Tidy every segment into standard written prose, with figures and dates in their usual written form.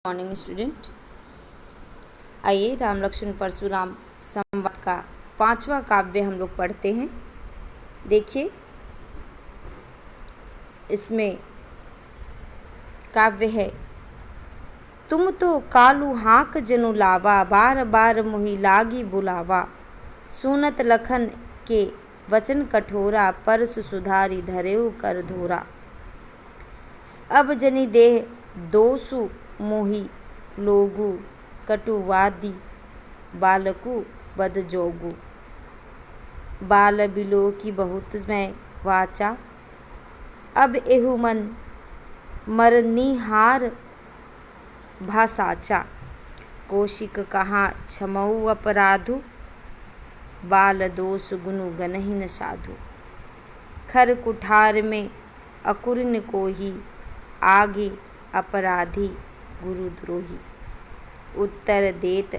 Morning student. आइए राम लक्ष्मण परशुराम संवाद का 5वां काव्य हम लोग पढ़ते हैं। देखिए इसमें काव्य है, तुम तो कालू हाँक जनु लावा, बार बार मोहि लागी बुलावा। सुनत लखन के वचन कठोरा, परसु सुधारी धरेउ कर धोरा। अब जनि देह दोसु मोहि लोगु, कटुवादी बालकु बद जोगु। बाल बिलो की बहुत मैं वाचा, अब एहु मन मरनिहार भासाचा। कौशिक कहाँ क्षमऊ अपराधु, बाल दोष गुनु गनहि न साधु। खर कुठार में अकुरिन कोही, आगे अपराधी गुरुद्रोही। उत्तर देत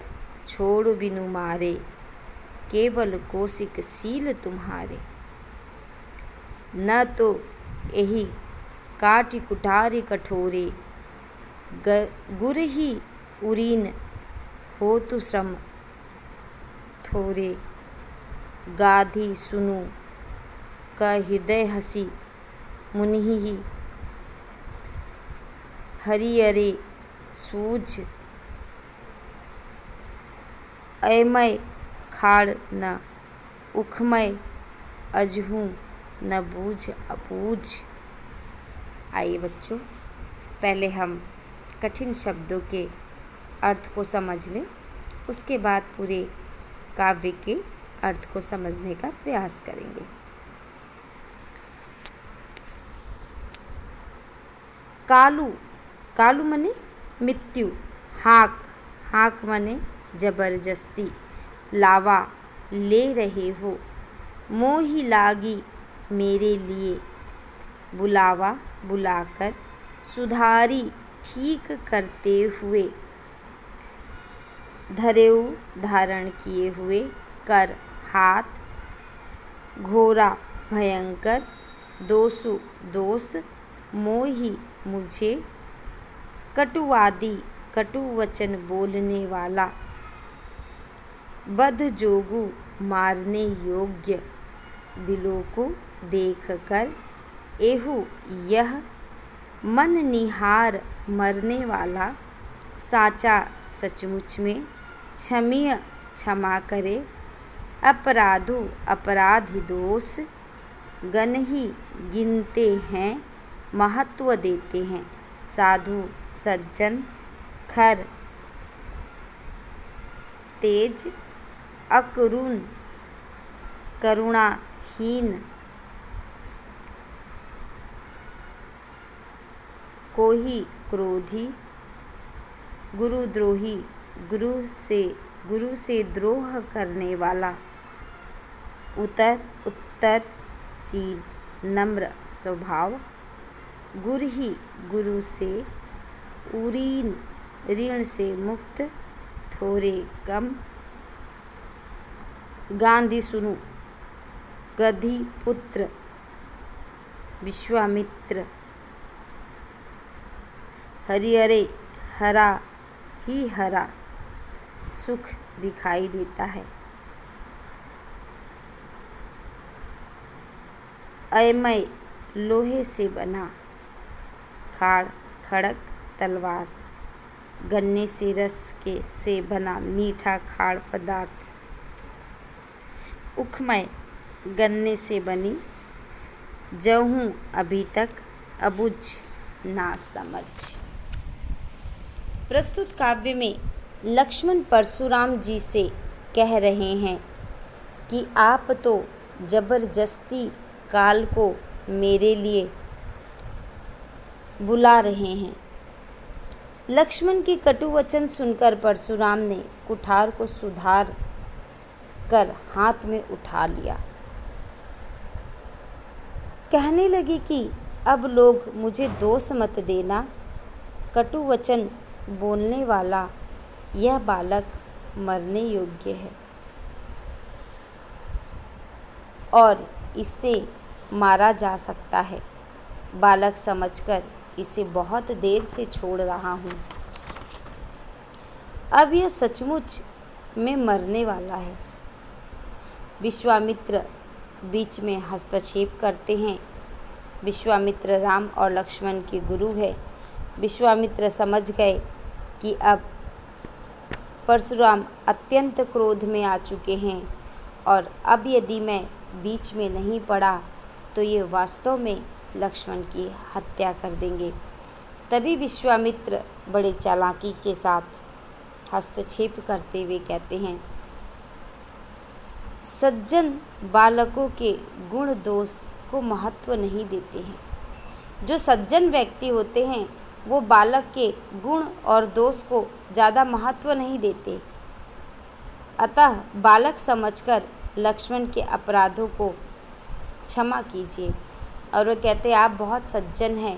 छोड़ बिनु मारे, केवल कौशिक सील तुम्हारे। न तो एहि काटि कुठारि कठोरे, गुरहि उरीन होतु श्रम थोरे। गाधी सुनु क हृदय हसी, मुनिहि हरियरे सूझ। अयमय खाड़ न उखमय, अजहू न बूझ अबूझ। आइए बच्चों, पहले हम कठिन शब्दों के अर्थ को समझ लें, उसके बाद पूरे काव्य के अर्थ को समझने का प्रयास करेंगे। कालू, कालू मने मृत्यु। हाँक, हाँक मने जबरदस्ती। लावा, ले रहे हो। मोहि लागी, मेरे लिए। बुलावा, बुलाकर। सुधारी, ठीक करते हुए। धरेउ, धारण किए हुए। कर, हाथ। घोरा, भयंकर। दोषु, दोष। मोहि, मुझे। कटुवादी, कटु वचन बोलने वाला। बद जोगु, मारने योग्य। बिलो को देखकर। एहु, यह। मन निहार, मरने वाला। साचा, सचमुच में। क्षमीय, क्षमा करे। अपराधु, अपराधी दोष। गनहि, गिनते हैं, महत्व देते हैं। साधु, सज्जन। खर, तेज। अकरुण, करुणाहीन। कोही, क्रोधी। गुरुद्रोही, गुरु से द्रोह करने वाला। उतर, उत्तरशील, नम्र स्वभाव। गुरहि, गुरु से। उरीन, ऋण से मुक्त। थोरे, कम। गांधी सुनु, गधी पुत्र। विश्वामित्र। हरिहरे, हरा ही हरा। सुख दिखाई देता है। अयमय, लोहे से बना। खाड़, खड़क, तलवार। गन्ने से रस से बना मीठा खाड़ पदार्थ। उखमय, गन्ने से बनी। जहूँ, अभी तक। अबुझ, ना समझ। प्रस्तुत काव्य में लक्ष्मण परशुराम जी से कह रहे हैं कि आप तो जबरदस्ती काल को मेरे लिए बुला रहे हैं। लक्ष्मण के कटु वचन सुनकर परशुराम ने कुठार को सुधार कर हाथ में उठा लिया। कहने लगे कि अब लोग मुझे दोष मत देना। कटु वचन बोलने वाला यह बालक मरने योग्य है और इससे मारा जा सकता है। बालक समझकर इसे बहुत देर से छोड़ रहा हूँ। अब यह सचमुच में मरने वाला है। विश्वामित्र बीच में हस्तक्षेप करते हैं। विश्वामित्र राम और लक्ष्मण के गुरु है। विश्वामित्र समझ गए कि अब परशुराम अत्यंत क्रोध में आ चुके हैं और अब यदि मैं बीच में नहीं पड़ा तो ये वास्तव में लक्ष्मण की हत्या कर देंगे। तभी विश्वामित्र बड़े चालाकी के साथ हस्तक्षेप करते हुए कहते हैं, सज्जन बालकों के गुण दोष को महत्व नहीं देते हैं। जो सज्जन व्यक्ति होते हैं वो बालक के गुण और दोष को ज़्यादा महत्व नहीं देते। अतः बालक समझकर लक्ष्मण के अपराधों को क्षमा कीजिए। और वो कहते हैं आप बहुत सज्जन हैं,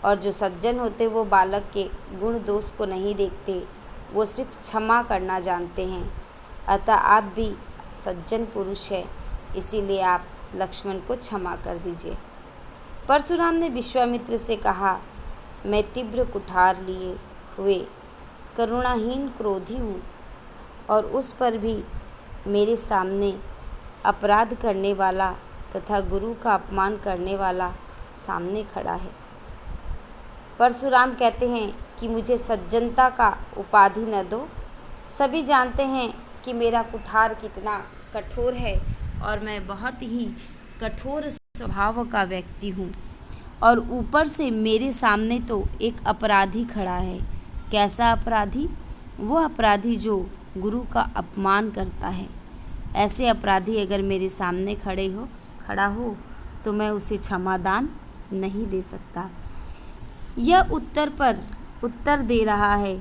और जो सज्जन होते वो बालक के गुण दोष को नहीं देखते, वो सिर्फ क्षमा करना जानते हैं। अतः आप भी सज्जन पुरुष हैं, इसीलिए आप लक्ष्मण को क्षमा कर दीजिए। परशुराम ने विश्वामित्र से कहा, मैं तीव्र कुठार लिए हुए करुणाहीन क्रोधी हूँ और उस पर भी मेरे सामने अपराध करने वाला तथा गुरु का अपमान करने वाला सामने खड़ा है। परशुराम कहते हैं कि मुझे सज्जनता का उपाधि न दो। सभी जानते हैं कि मेरा कुठार कितना कठोर है और मैं बहुत ही कठोर स्वभाव का व्यक्ति हूँ, और ऊपर से मेरे सामने तो एक अपराधी खड़ा है। कैसा अपराधी? वो अपराधी जो गुरु का अपमान करता है। ऐसे अपराधी अगर मेरे सामने खड़ा हो तो मैं उसे क्षमादान नहीं दे सकता। यह उत्तर पर उत्तर दे रहा है,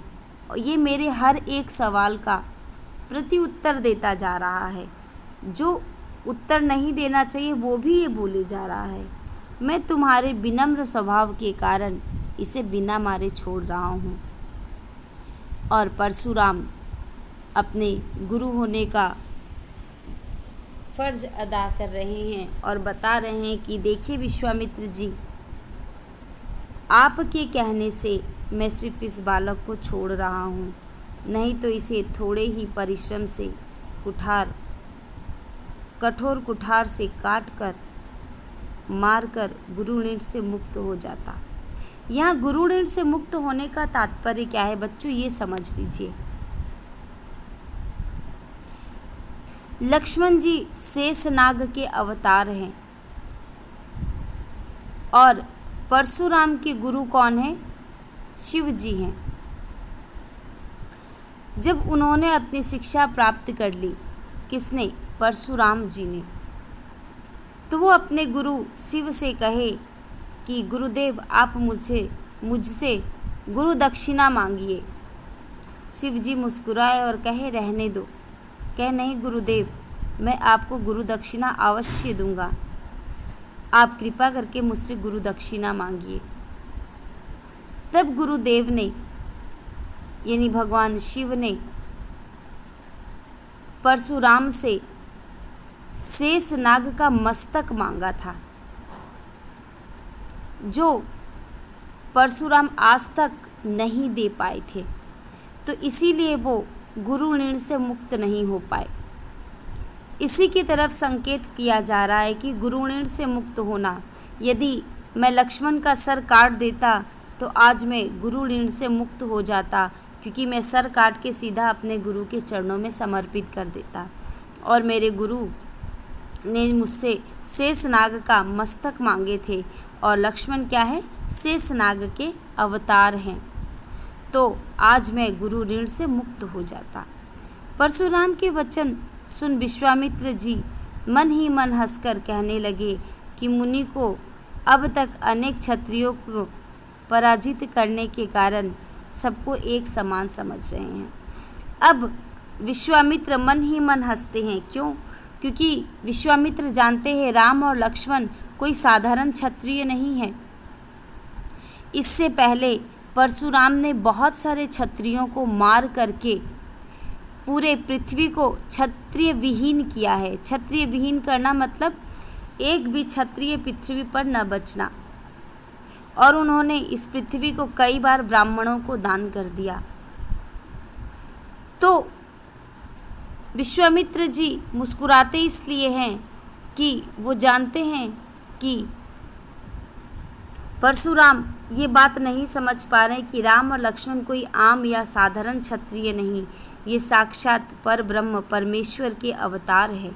ये मेरे हर एक सवाल का प्रति उत्तर देता जा रहा है। जो उत्तर नहीं देना चाहिए वो भी ये बोले जा रहा है। मैं तुम्हारे विनम्र स्वभाव के कारण इसे बिना मारे छोड़ रहा हूँ। और परशुराम अपने गुरु होने का फर्ज अदा कर रहे हैं और बता रहे हैं कि देखिए विश्वामित्र जी, आपके कहने से मैं सिर्फ इस बालक को छोड़ रहा हूँ, नहीं तो इसे थोड़े ही परिश्रम से कठोर कुठार से काट कर मार कर गुरु ऋण से मुक्त हो जाता। यहाँ गुरु ऋण से मुक्त होने का तात्पर्य क्या है बच्चों, ये समझ लीजिए। लक्ष्मण जी शेषनाग के अवतार हैं और परशुराम के गुरु कौन है? शिव जी हैं। जब उन्होंने अपनी शिक्षा प्राप्त कर ली, किसने? परशुराम जी ने, तो वो अपने गुरु शिव से कहे कि गुरुदेव आप मुझसे गुरु दक्षिणा मांगिए। शिव जी मुस्कुराए और कहे रहने दो। कहे नहीं गुरुदेव, मैं आपको गुरु दक्षिणा अवश्य दूंगा, आप कृपा करके मुझसे गुरु दक्षिणा मांगिए। तब गुरुदेव ने यानी भगवान शिव ने परशुराम से शेषनाग का मस्तक मांगा था, जो परशुराम आज तक नहीं दे पाए थे, तो इसीलिए वो गुरु ऋण से मुक्त नहीं हो पाए। इसी की तरफ संकेत किया जा रहा है कि गुरु ऋण से मुक्त होना, यदि मैं लक्ष्मण का सर काट देता तो आज मैं गुरु ऋण से मुक्त हो जाता, क्योंकि मैं सर काट के सीधा अपने गुरु के चरणों में समर्पित कर देता। और मेरे गुरु ने मुझसे शेषनाग का मस्तक मांगे थे, और लक्ष्मण क्या है? शेषनाग के अवतार हैं, तो आज मैं गुरु ऋण से मुक्त हो जाता। परशुराम के वचन सुन विश्वामित्र जी मन ही मन हंसकर कहने लगे कि मुनि को अब तक अनेक क्षत्रियों को पराजित करने के कारण सबको एक समान समझ रहे हैं। अब विश्वामित्र मन ही मन हंसते हैं। क्यों? क्योंकि विश्वामित्र जानते हैं राम और लक्ष्मण कोई साधारण क्षत्रिय नहीं है। इससे पहले परशुराम ने बहुत सारे क्षत्रियों को मार करके पूरे पृथ्वी को क्षत्रिय विहीन किया है। क्षत्रिय विहीन करना मतलब एक भी क्षत्रिय पृथ्वी पर न बचना। और उन्होंने इस पृथ्वी को कई बार ब्राह्मणों को दान कर दिया। तो विश्वामित्र जी मुस्कुराते इसलिए हैं कि वो जानते हैं कि परशुराम ये बात नहीं समझ पा रहे कि राम और लक्ष्मण कोई आम या साधारण क्षत्रिय नहीं, ये साक्षात पर ब्रह्म परमेश्वर के अवतार है।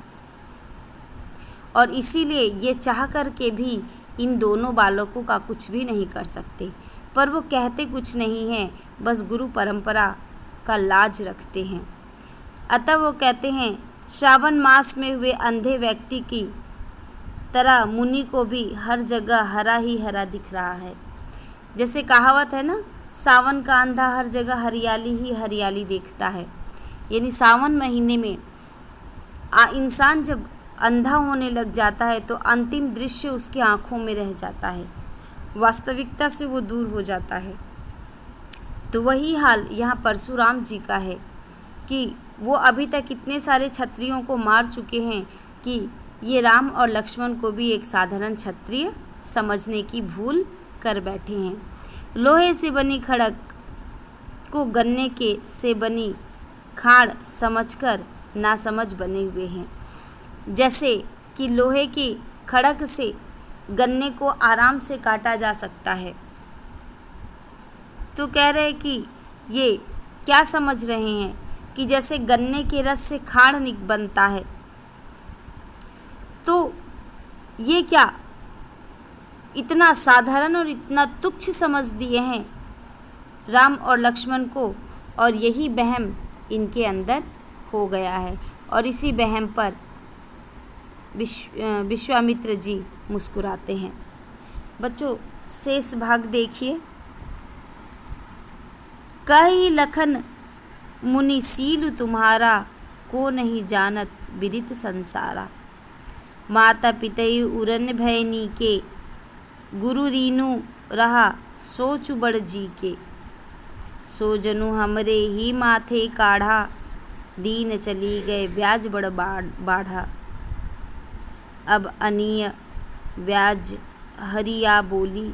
और इसीलिए ये चाह कर के भी इन दोनों बालकों का कुछ भी नहीं कर सकते। पर वो कहते कुछ नहीं हैं, बस गुरु परंपरा का लाज रखते हैं। अतः वो कहते हैं, श्रावण मास में हुए अंधे व्यक्ति की तरह मुनि को भी हर जगह हरा ही हरा दिख रहा है। जैसे कहावत है ना, सावन का अंधा हर जगह हरियाली ही हरियाली देखता है। यानी सावन महीने में इंसान जब अंधा होने लग जाता है तो अंतिम दृश्य उसकी आंखों में रह जाता है, वास्तविकता से वो दूर हो जाता है। तो वही हाल यहाँ परशुराम जी का है कि वो अभी तक इतने सारे क्षत्रियों को मार चुके हैं कि ये राम और लक्ष्मण को भी एक साधारण क्षत्रिय समझने की भूल कर बैठे हैं। लोहे से बनी खड़क को गन्ने के से बनी खाड़ समझकर नासमझ बने हुए हैं। जैसे कि लोहे की खड़क से गन्ने को आराम से काटा जा सकता है, तो कह रहे हैं कि ये क्या समझ रहे हैं कि जैसे गन्ने के रस से खाड़ बनता है, तो ये क्या इतना साधारण और इतना तुच्छ समझ दिए हैं राम और लक्ष्मण को, और यही वहम इनके अंदर हो गया है। और इसी वहम पर विश्वामित्र जी मुस्कुराते हैं। बच्चों, शेष भाग देखिए। कई लखन मुनि सील तुम्हारा, को नहीं जानत विदित संसारा। माता पितई उरन भयनी के, गुरु रीनु रहा सोच बड़ जी के। सो जनु हमरे ही माथे काढ़ा, दीन चली गए ब्याज बड़ बाढ़ा। अब अनीय ब्याज हरिया बोली,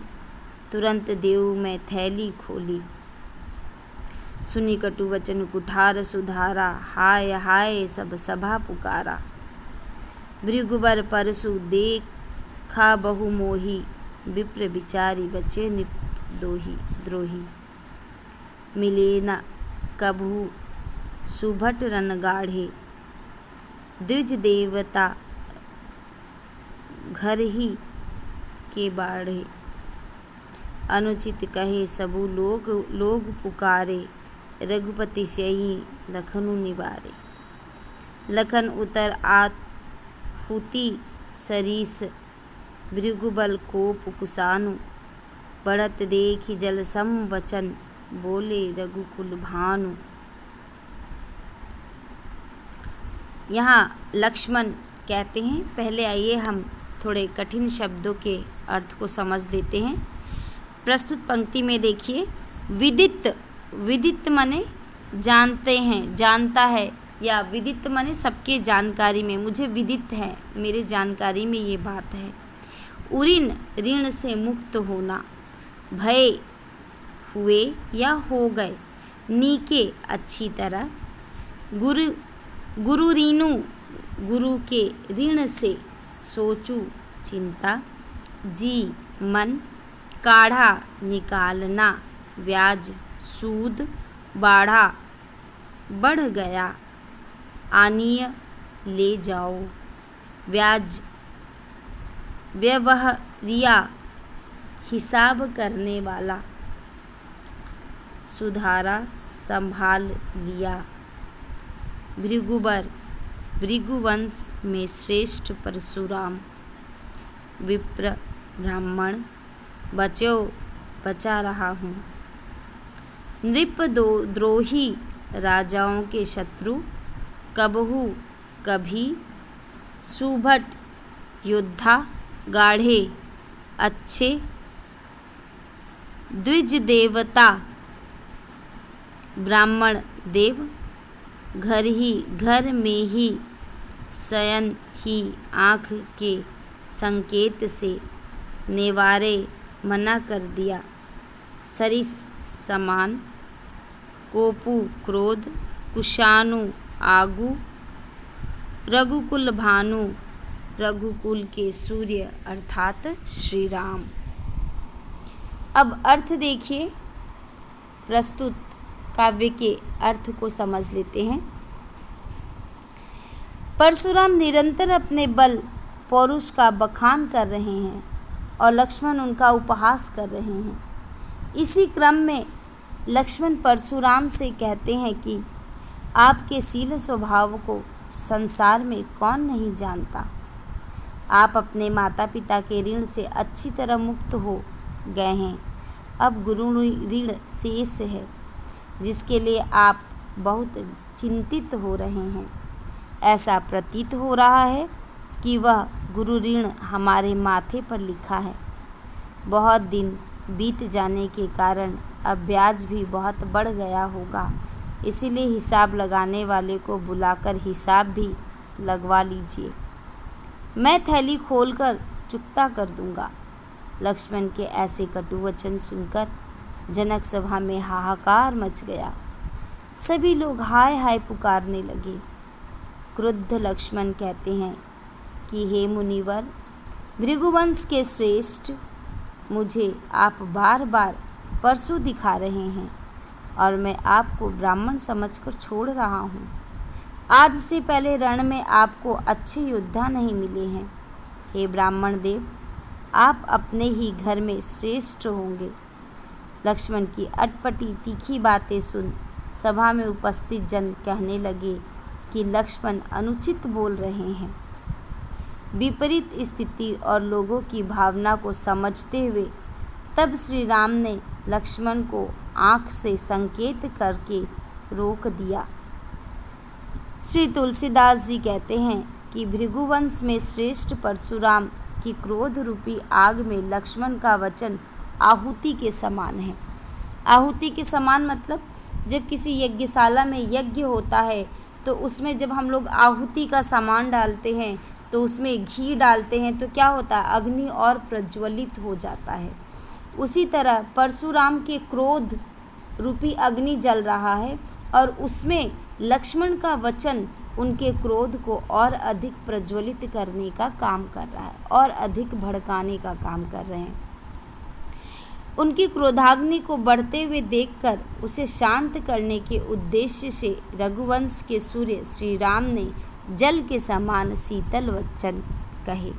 तुरंत देव में थैली खोली। सुनी कटु वचन कुठार सुधारा, हाय हाय सब सभा पुकारा। भृगुबर परसु देखा बहु मोही, विप्र विचारी बचे निर्दोही द्रोही। मिले न कभू सुभट रन गाढ़े, द्विज देवता घर ही के बाढ़े। अनुचित कहे सबु लोग पुकारे, रघुपति से ही लखनु निवारे। लखन उतर आहुति सरीस, भृगुबल कोप कुसानु। बढ़त देखि जल सम वचन, बोले रघुकुल भानु। यहाँ लक्ष्मण कहते हैं, पहले आइए हम थोड़े कठिन शब्दों के अर्थ को समझ देते हैं। प्रस्तुत पंक्ति में देखिए, विदित, विदित माने जानते हैं, जानता है, या विदित माने सबके जानकारी में, मुझे विदित है, मेरे जानकारी में ये बात है। उऋण, ऋण से मुक्त होना। भय, हुए या हो गए। नीके, अच्छी तरह। गुरु रीनु, गुरु के ऋण से। सोचू, चिंता। जी, मन। काढ़ा, निकालना। ब्याज, सूद। बाढ़ा, बढ़ गया। आनीय, ले जाओ। ब्याज, व्यवहारिया, हिसाब करने वाला। सुधारा, संभाल लिया। भृगुबर, भृगुवंश में श्रेष्ठ परशुराम। विप्र, ब्राह्मण। बचो, बचा रहा हूँ। नृप द्रोही, राजाओं के शत्रु। कबहू, कभी। सुभट, योद्धा। गाढ़े, अच्छे। द्विज देवता, ब्राह्मण देव। घर ही, घर में ही। शयन ही, आँख के संकेत से। नेवारे, मना कर दिया। सरिस, समान। कोपु, क्रोध। कुशानु आगु, रघुकुल भानु, रघुकुल के सूर्य अर्थात श्री राम। अब अर्थ देखिए, प्रस्तुत काव्य के अर्थ को समझ लेते हैं। परशुराम निरंतर अपने बल पौरुष का बखान कर रहे हैं और लक्ष्मण उनका उपहास कर रहे हैं। इसी क्रम में लक्ष्मण परशुराम से कहते हैं कि आपके शील स्वभाव को संसार में कौन नहीं जानता। आप अपने माता पिता के ऋण से अच्छी तरह मुक्त हो गए हैं। अब गुरु ऋण शेष है, जिसके लिए आप बहुत चिंतित हो रहे हैं। ऐसा प्रतीत हो रहा है कि वह गुरु ऋण हमारे माथे पर लिखा है। बहुत दिन बीत जाने के कारण अब ब्याज भी बहुत बढ़ गया होगा, इसीलिए हिसाब लगाने वाले को बुलाकर हिसाब भी लगवा लीजिए। मैं थैली खोलकर चुकता कर दूंगा। लक्ष्मण के ऐसे कटु वचन सुनकर जनक सभा में हाहाकार मच गया। सभी लोग हाय हाय पुकारने लगे। क्रुद्ध लक्ष्मण कहते हैं कि हे मुनिवर, भृगुवंश के श्रेष्ठ, मुझे आप बार बार परशु दिखा रहे हैं और मैं आपको ब्राह्मण समझकर छोड़ रहा हूँ। आज से पहले रण में आपको अच्छे योद्धा नहीं मिले हैं। हे ब्राह्मण देव, आप अपने ही घर में श्रेष्ठ होंगे। लक्ष्मण की अटपटी तीखी बातें सुन सभा में उपस्थित जन कहने लगे कि लक्ष्मण अनुचित बोल रहे हैं। विपरीत स्थिति और लोगों की भावना को समझते हुए तब श्री राम ने लक्ष्मण को आँख से संकेत करके रोक दिया। श्री तुलसीदास जी कहते हैं कि भृगुवंश में श्रेष्ठ परशुराम की क्रोध रूपी आग में लक्ष्मण का वचन आहुति के समान है। आहुति के समान मतलब जब किसी यज्ञशाला में यज्ञ होता है तो उसमें जब हम लोग आहुति का सामान डालते हैं तो उसमें घी डालते हैं तो क्या होता है, अग्नि और प्रज्वलित हो जाता है। उसी तरह परशुराम के क्रोध रूपी अग्नि जल रहा है और उसमें लक्ष्मण का वचन उनके क्रोध को और अधिक प्रज्वलित करने का काम कर रहा है और अधिक भड़काने का काम कर रहे हैं। उनकी क्रोधाग्नि को बढ़ते हुए देखकर उसे शांत करने के उद्देश्य से रघुवंश के सूर्य श्री राम ने जल के समान शीतल वचन कहे।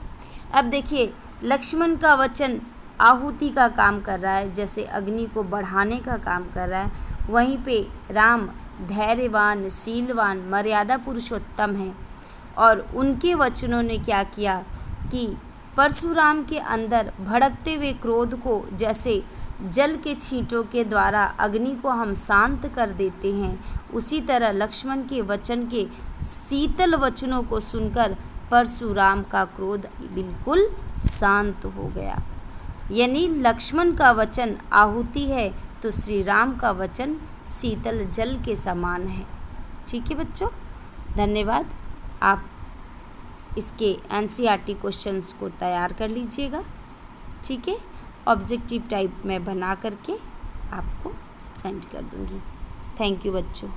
अब देखिए, लक्ष्मण का वचन आहुति का काम कर रहा है, जैसे अग्नि को बढ़ाने का काम कर रहा है। वहीं पे राम धैर्यवान, शीलवान, मर्यादा पुरुषोत्तम हैं और उनके वचनों ने क्या किया कि परशुराम के अंदर भड़कते हुए क्रोध को जैसे जल के छींटों के द्वारा अग्नि को हम शांत कर देते हैं, उसी तरह लक्ष्मण के वचन के शीतल वचनों को सुनकर परशुराम का क्रोध बिल्कुल शांत हो गया। यानी लक्ष्मण का वचन आहुति है तो श्री राम का वचन शीतल जल के समान है। ठीक है बच्चों, धन्यवाद। आप इसके एनसीईआरटी क्वेश्चंस को तैयार कर लीजिएगा। ठीक है, ऑब्जेक्टिव टाइप में बना करके आपको सेंड कर दूंगी। थैंक यू बच्चों।